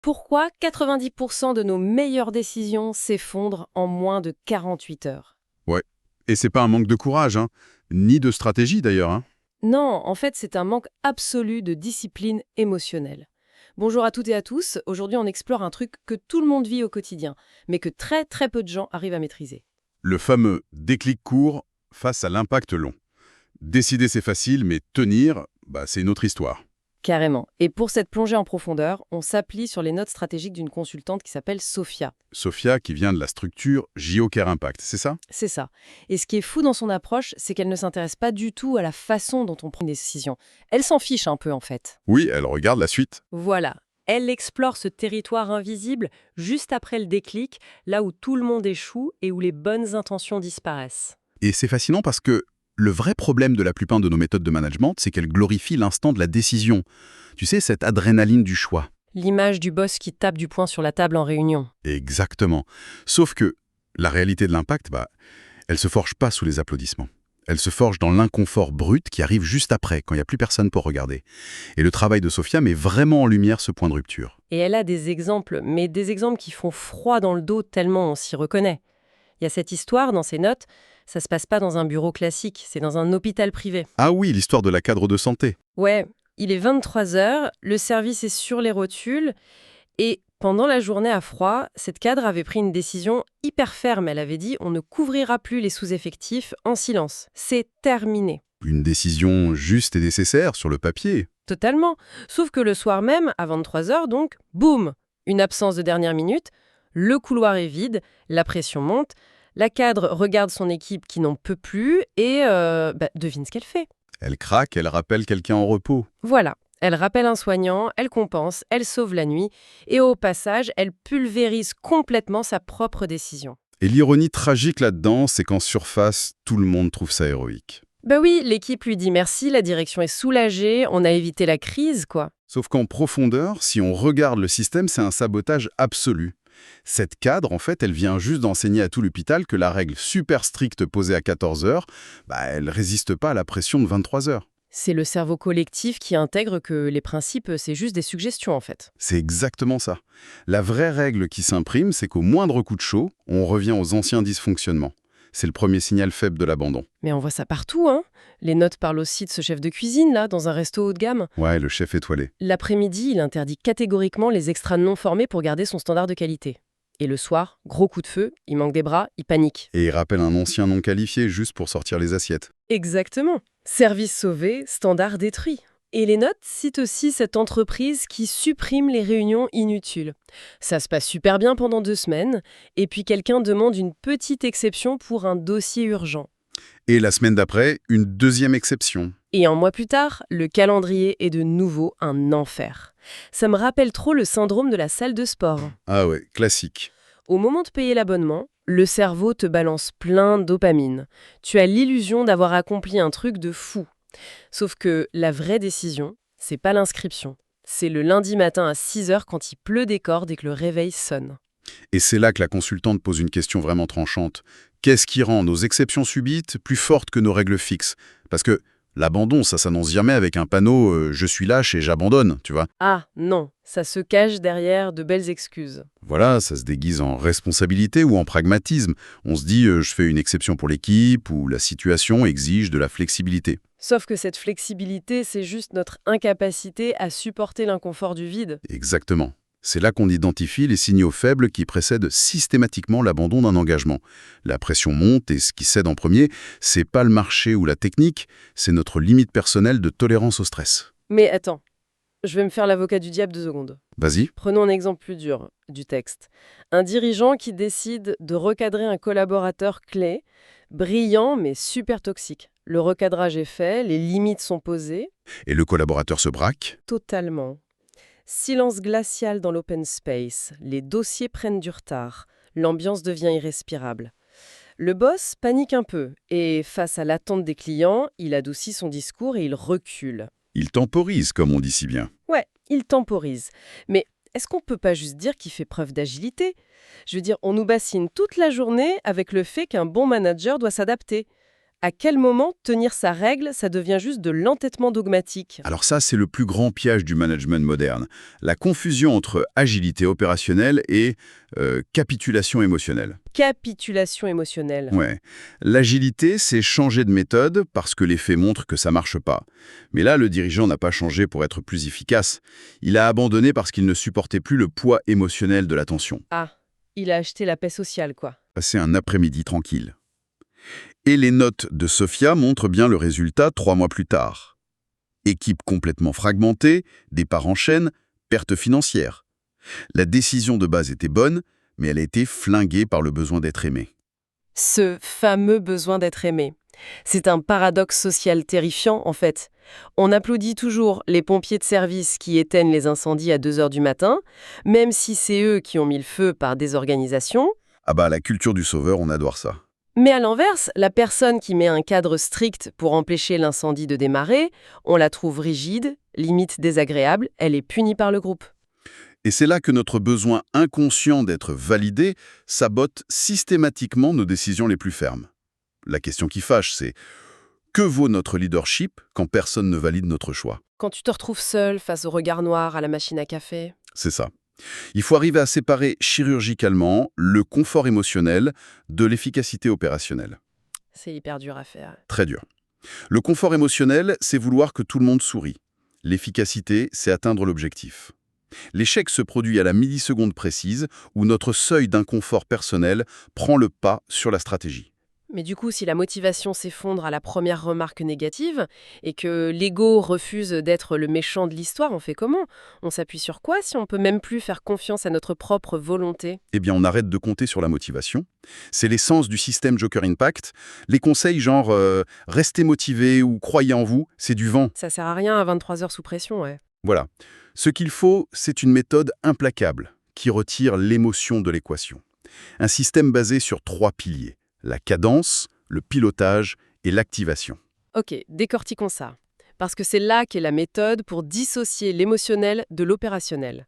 Pourquoi 90% de nos meilleures décisions s'effondrent en moins de 48 heures? Ouais. Et c'est pas un manque de courage, hein. Ni de stratégie d'ailleurs, hein. Non, en fait, c'est un manque absolu de discipline émotionnelle. Bonjour à toutes et à tous. Aujourd'hui, on explore un truc que tout le monde vit au quotidien, mais que très très peu de gens arrivent à maîtriser. Le fameux déclic court face à l'impact long. Décider c'est facile, mais tenir, c'est une autre histoire. Carrément. Et pour cette plongée en profondeur, on s'appuie sur les notes stratégiques d'une consultante qui s'appelle Sophia. Sophia qui vient de la structure JO Care Impact, c'est ça? C'est ça. Et ce qui est fou dans son approche, c'est qu'elle ne s'intéresse pas du tout à la façon dont on prend une décision. Elle s'en fiche un peu en fait. Oui, elle regarde la suite. Voilà. Elle explore ce territoire invisible juste après le déclic, là où tout le monde échoue et où les bonnes intentions disparaissent. Et c'est fascinant parce que le vrai problème de la plupart de nos méthodes de management, c'est qu'elles glorifient l'instant de la décision. Tu sais, cette adrénaline du choix. L'image du boss qui tape du poing sur la table en réunion. Exactement. Sauf que la réalité de l'impact, elle se forge pas sous les applaudissements. Elle se forge dans l'inconfort brut qui arrive juste après, quand il n'y a plus personne pour regarder. Et le travail de Sophia met vraiment en lumière ce point de rupture. Et elle a des exemples, mais des exemples qui font froid dans le dos tellement on s'y reconnaît. Il y a cette histoire dans ses notes, ça se passe pas dans un bureau classique, c'est dans un hôpital privé. Ah oui, l'histoire de la cadre de santé. Ouais, il est 23 heures, le service est sur les rotules, et pendant la journée à froid, cette cadre avait pris une décision hyper ferme. Elle avait dit on ne couvrira plus les sous-effectifs en silence. C'est terminé. Une décision juste et nécessaire sur le papier. Totalement. Sauf que le soir même, à 23 heures donc, boum, une absence de dernière minute, le couloir est vide, la pression monte, la cadre regarde son équipe qui n'en peut plus et devine ce qu'elle fait. Elle craque, elle rappelle quelqu'un en repos. Voilà. Elle rappelle un soignant, elle compense, elle sauve la nuit, et au passage, elle pulvérise complètement sa propre décision. Et l'ironie tragique là-dedans, c'est qu'en surface, tout le monde trouve ça héroïque. Bah oui, l'équipe lui dit merci, la direction est soulagée, on a évité la crise, quoi. Sauf qu'en profondeur, si on regarde le système, c'est un sabotage absolu. Cette cadre, en fait, elle vient juste d'enseigner à tout l'hôpital que la règle super stricte posée à 14 heures, elle résiste pas à la pression de 23 heures. C'est le cerveau collectif qui intègre que les principes, c'est juste des suggestions, en fait. C'est exactement ça. La vraie règle qui s'imprime, c'est qu'au moindre coup de chaud, on revient aux anciens dysfonctionnements. C'est le premier signal faible de l'abandon. Mais on voit ça partout, hein. Les notes parlent aussi de ce chef de cuisine, là, dans un resto haut de gamme. Ouais, le chef étoilé. L'après-midi, il interdit catégoriquement les extras non formés pour garder son standard de qualité. Et le soir, gros coup de feu, il manque des bras, il panique. Et il rappelle un ancien non qualifié juste pour sortir les assiettes. Exactement. Service sauvé, standard détruit. Et les notes citent aussi cette entreprise qui supprime les réunions inutiles. Ça se passe super bien pendant 2 semaines, et puis quelqu'un demande une petite exception pour un dossier urgent. Et la semaine d'après, une deuxième exception. Et un mois plus tard, le calendrier est de nouveau un enfer. Ça me rappelle trop le syndrome de la salle de sport. Ah ouais, classique. Au moment de payer l'abonnement, le cerveau te balance plein de dopamine. Tu as l'illusion d'avoir accompli un truc de fou. Sauf que la vraie décision, c'est pas l'inscription. C'est le lundi matin à 6 heures quand il pleut des cordes et que le réveil sonne. Et c'est là que la consultante pose une question vraiment tranchante. Qu'est-ce qui rend nos exceptions subites plus fortes que nos règles fixes? Parce que l'abandon, ça s'annonce jamais avec un panneau je suis lâche et j'abandonne, tu vois. Ah non, ça se cache derrière de belles excuses. Voilà, ça se déguise en responsabilité ou en pragmatisme. On se dit je fais une exception pour l'équipe ou la situation exige de la flexibilité. Sauf que cette flexibilité, c'est juste notre incapacité à supporter l'inconfort du vide. Exactement. C'est là qu'on identifie les signaux faibles qui précèdent systématiquement l'abandon d'un engagement. La pression monte et ce qui cède en premier, c'est pas le marché ou la technique, c'est notre limite personnelle de tolérance au stress. Mais attends, je vais me faire l'avocat du diable 2 secondes. Vas-y. Prenons un exemple plus dur du texte. Un dirigeant qui décide de recadrer un collaborateur clé, brillant mais super toxique. Le recadrage est fait, les limites sont posées. Et le collaborateur se braque. Totalement. Silence glacial dans l'open space, les dossiers prennent du retard, l'ambiance devient irrespirable. Le boss panique un peu et, face à l'attente des clients, il adoucit son discours et il recule. Il temporise, comme on dit si bien. Ouais, il temporise. Mais est-ce qu'on peut pas juste dire qu'il fait preuve d'agilité? Je veux dire, on nous bassine toute la journée avec le fait qu'un bon manager doit s'adapter. À quel moment tenir sa règle, ça devient juste de l'entêtement dogmatique? Alors ça, c'est le plus grand piège du management moderne. La confusion entre agilité opérationnelle et capitulation émotionnelle. Capitulation émotionnelle. Ouais. L'agilité, c'est changer de méthode parce que les faits montrent que ça marche pas. Mais là, le dirigeant n'a pas changé pour être plus efficace. Il a abandonné parce qu'il ne supportait plus le poids émotionnel de la tension. Ah, il a acheté la paix sociale, quoi. Passer un après-midi tranquille. Et les notes de Sofia montrent bien le résultat 3 mois plus tard. Équipe complètement fragmentée, départ en chaîne, perte financière. La décision de base était bonne, mais elle a été flinguée par le besoin d'être aimé. Ce fameux besoin d'être aimé. C'est un paradoxe social terrifiant, en fait. On applaudit toujours les pompiers de service qui éteignent les incendies à 2 heures du matin, même si c'est eux qui ont mis le feu par désorganisation. Ah bah, la culture du sauveur, on adore ça. Mais à l'inverse, la personne qui met un cadre strict pour empêcher l'incendie de démarrer, on la trouve rigide, limite désagréable, elle est punie par le groupe. Et c'est là que notre besoin inconscient d'être validé sabote systématiquement nos décisions les plus fermes. La question qui fâche, c'est que vaut notre leadership quand personne ne valide notre choix? Quand tu te retrouves seul face au regard noir à la machine à café, C'est ça. Il faut arriver à séparer chirurgicalement le confort émotionnel de l'efficacité opérationnelle. c'est hyper dur à faire. Très dur. Le confort émotionnel, c'est vouloir que tout le monde sourie. L'efficacité, c'est atteindre l'objectif. L'échec se produit à la milliseconde précise où notre seuil d'inconfort personnel prend le pas sur la stratégie. Mais du coup, si la motivation s'effondre à la première remarque négative et que l'ego refuse d'être le méchant de l'histoire, on fait comment? On s'appuie sur quoi si on peut même plus faire confiance à notre propre volonté? Eh bien, on arrête de compter sur la motivation. C'est l'essence du système Joker Impact. Les conseils genre restez motivé ou croyez en vous, c'est du vent. Ça sert à rien à 23 heures sous pression, ouais. Voilà. Ce qu'il faut, c'est une méthode implacable qui retire l'émotion de l'équation. Un système basé sur 3 piliers. La cadence, le pilotage et l'activation. Ok, décortiquons ça. Parce que c'est là qu'est la méthode pour dissocier l'émotionnel de l'opérationnel.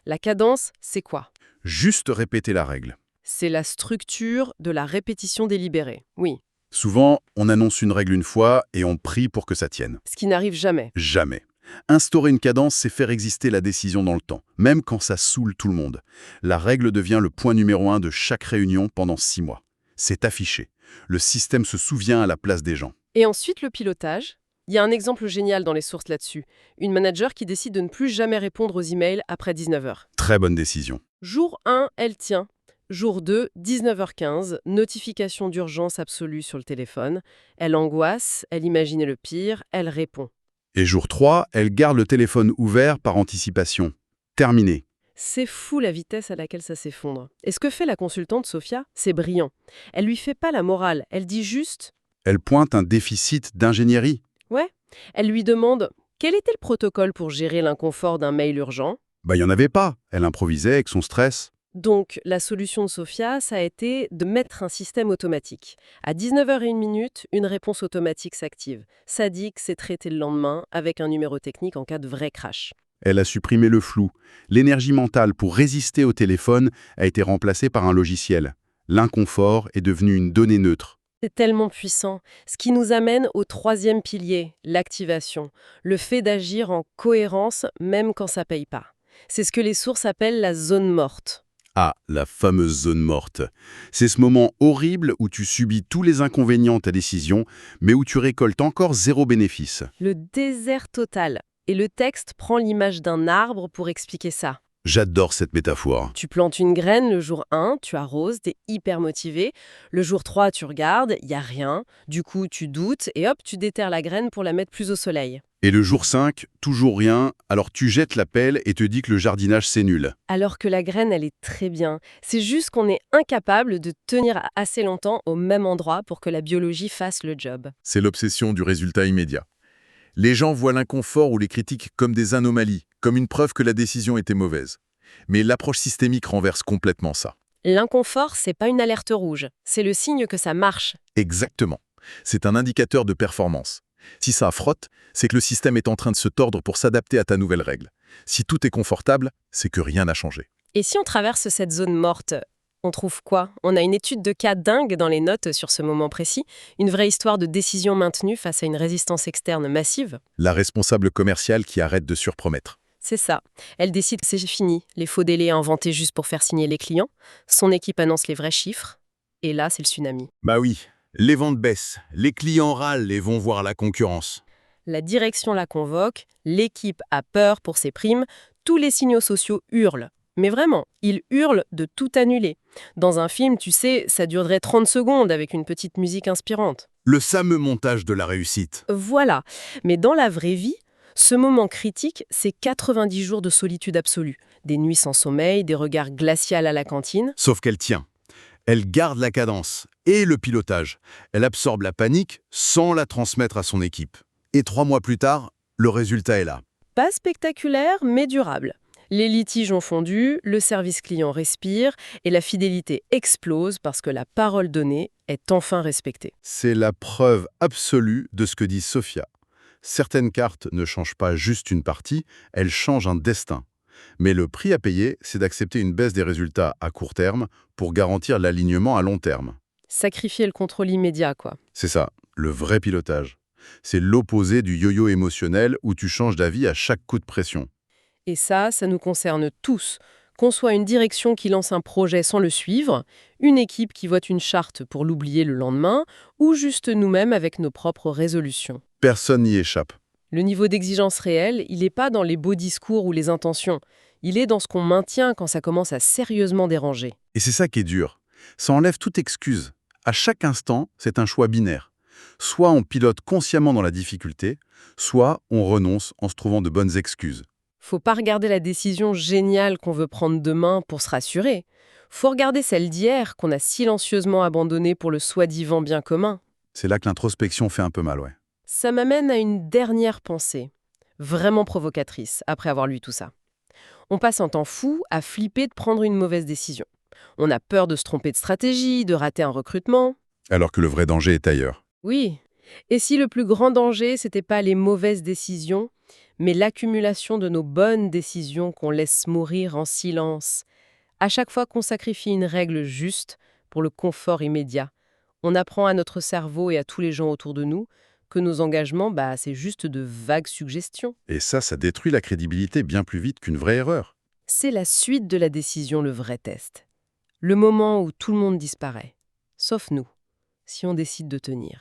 La cadence, c'est quoi? Juste répéter la règle. C'est la structure de la répétition délibérée. Oui, Souvent, on annonce une règle une fois et on prie pour que ça tienne. ce qui n'arrive jamais. Jamais. Instaurer une cadence, c'est faire exister la décision dans le temps, même quand ça saoule tout le monde. La règle devient le point numéro 1 de chaque réunion pendant 6 mois. C'est affiché. Le système se souvient à la place des gens. Et ensuite, le pilotage. Il y a un exemple génial dans les sources là-dessus. Une manager qui décide de ne plus jamais répondre aux emails après 19 heures. Très bonne décision. Jour 1, elle tient. Jour 2, 19h15, notification d'urgence absolue sur le téléphone. Elle angoisse, elle imagine le pire, elle répond. Et jour 3, elle garde le téléphone ouvert par anticipation. Terminé. C'est fou la vitesse à laquelle ça s'effondre. Et ce que fait la consultante Sophia, c'est brillant. Elle lui fait pas la morale, elle dit juste Elle pointe un déficit d'ingénierie. « Ouais ». Elle lui demande « Quel était le protocole pour gérer l'inconfort d'un mail urgent ?» Bah, il n'y en avait pas. Elle improvisait avec son stress. Donc, la solution de Sophia, ça a été de mettre un système automatique. À 19h01, une réponse automatique s'active. Ça dit que c'est traité le lendemain avec un numéro technique en cas de vrai crash. Elle a supprimé le flou. L'énergie mentale pour résister au téléphone a été remplacée par un logiciel. L'inconfort est devenu une donnée neutre. C'est tellement puissant. Ce qui nous amène au 3e pilier, l'activation. Le fait d'agir en cohérence même quand ça paye pas. C'est ce que les sources appellent la zone morte. Ah, la fameuse zone morte. C'est ce moment horrible où tu subis tous les inconvénients de ta décision, mais où tu récoltes encore 0 bénéfice. Le désert total. Et le texte prend l'image d'un arbre pour expliquer ça. J'adore cette métaphore. Tu plantes une graine le jour 1, tu arroses, t'es hyper motivé. Le jour 3, tu regardes, il n'y a rien. Du coup, tu doutes et hop, tu déterres la graine pour la mettre plus au soleil. Et le jour 5, toujours rien, alors tu jettes la pelle et te dis que le jardinage c'est nul. Alors que la graine, elle est très bien. C'est juste qu'on est incapable de tenir assez longtemps au même endroit pour que la biologie fasse le job. C'est l'obsession du résultat immédiat. Les gens voient l'inconfort ou les critiques comme des anomalies, comme une preuve que la décision était mauvaise. Mais l'approche systémique renverse complètement ça. L'inconfort, c'est pas une alerte rouge. C'est le signe que ça marche. Exactement. C'est un indicateur de performance. Si ça frotte, c'est que le système est en train de se tordre pour s'adapter à ta nouvelle règle. Si tout est confortable, c'est que rien n'a changé. Et si on traverse cette zone morte, On trouve quoi? On a une étude de cas dingue dans les notes sur ce moment précis, une vraie histoire de décision maintenue face à une résistance externe massive. La responsable commerciale qui arrête de surpromettre. C'est ça. Elle décide que c'est fini, les faux délais inventés juste pour faire signer les clients. Son équipe annonce les vrais chiffres. Et là, c'est le tsunami. Bah oui, les ventes baissent, les clients râlent et vont voir la concurrence. La direction la convoque, l'équipe a peur pour ses primes, tous les signaux sociaux hurlent. Mais vraiment, ils hurlent de tout annuler. Dans un film, tu sais, ça durerait 30 secondes avec une petite musique inspirante. Le fameux montage de la réussite. Voilà. Mais dans la vraie vie, ce moment critique, c'est 90 jours de solitude absolue. Des nuits sans sommeil, des regards glacials à la cantine. Sauf qu'elle tient. Elle garde la cadence et le pilotage. Elle absorbe la panique sans la transmettre à son équipe. Et 3 mois plus tard, le résultat est là. Pas spectaculaire, mais durable. Les litiges ont fondu, le service client respire et la fidélité explose parce que la parole donnée est enfin respectée. C'est la preuve absolue de ce que dit Sophia. Certaines cartes ne changent pas juste une partie, elles changent un destin. Mais le prix à payer, c'est d'accepter une baisse des résultats à court terme pour garantir l'alignement à long terme. Sacrifier le contrôle immédiat, quoi. C'est ça, le vrai pilotage. C'est l'opposé du yo-yo émotionnel où tu changes d'avis à chaque coup de pression. Et ça nous concerne tous. Qu'on soit une direction qui lance un projet sans le suivre, une équipe qui vote une charte pour l'oublier le lendemain, ou juste nous-mêmes avec nos propres résolutions. Personne n'y échappe. Le niveau d'exigence réel, il n'est pas dans les beaux discours ou les intentions. Il est dans ce qu'on maintient quand ça commence à sérieusement déranger. Et c'est ça qui est dur. Ça enlève toute excuse. À chaque instant, c'est un choix binaire. Soit on pilote consciemment dans la difficulté, soit on renonce en se trouvant de bonnes excuses. Faut pas regarder la décision géniale qu'on veut prendre demain pour se rassurer. Faut regarder celle d'hier qu'on a silencieusement abandonnée pour le soi-disant bien commun. C'est là que l'introspection fait un peu mal, ouais. Ça m'amène à une dernière pensée, vraiment provocatrice, après avoir lu tout ça. On passe un temps fou à flipper de prendre une mauvaise décision. On a peur de se tromper de stratégie, de rater un recrutement. Alors que le vrai danger est ailleurs. Oui. Et si le plus grand danger, c'était pas les mauvaises décisions, mais l'accumulation de nos bonnes décisions qu'on laisse mourir en silence? À chaque fois qu'on sacrifie une règle juste pour le confort immédiat, on apprend à notre cerveau et à tous les gens autour de nous que nos engagements, c'est juste de vagues suggestions. Et ça détruit la crédibilité bien plus vite qu'une vraie erreur. C'est la suite de la décision, le vrai test. Le moment où tout le monde disparaît. Sauf nous, si on décide de tenir.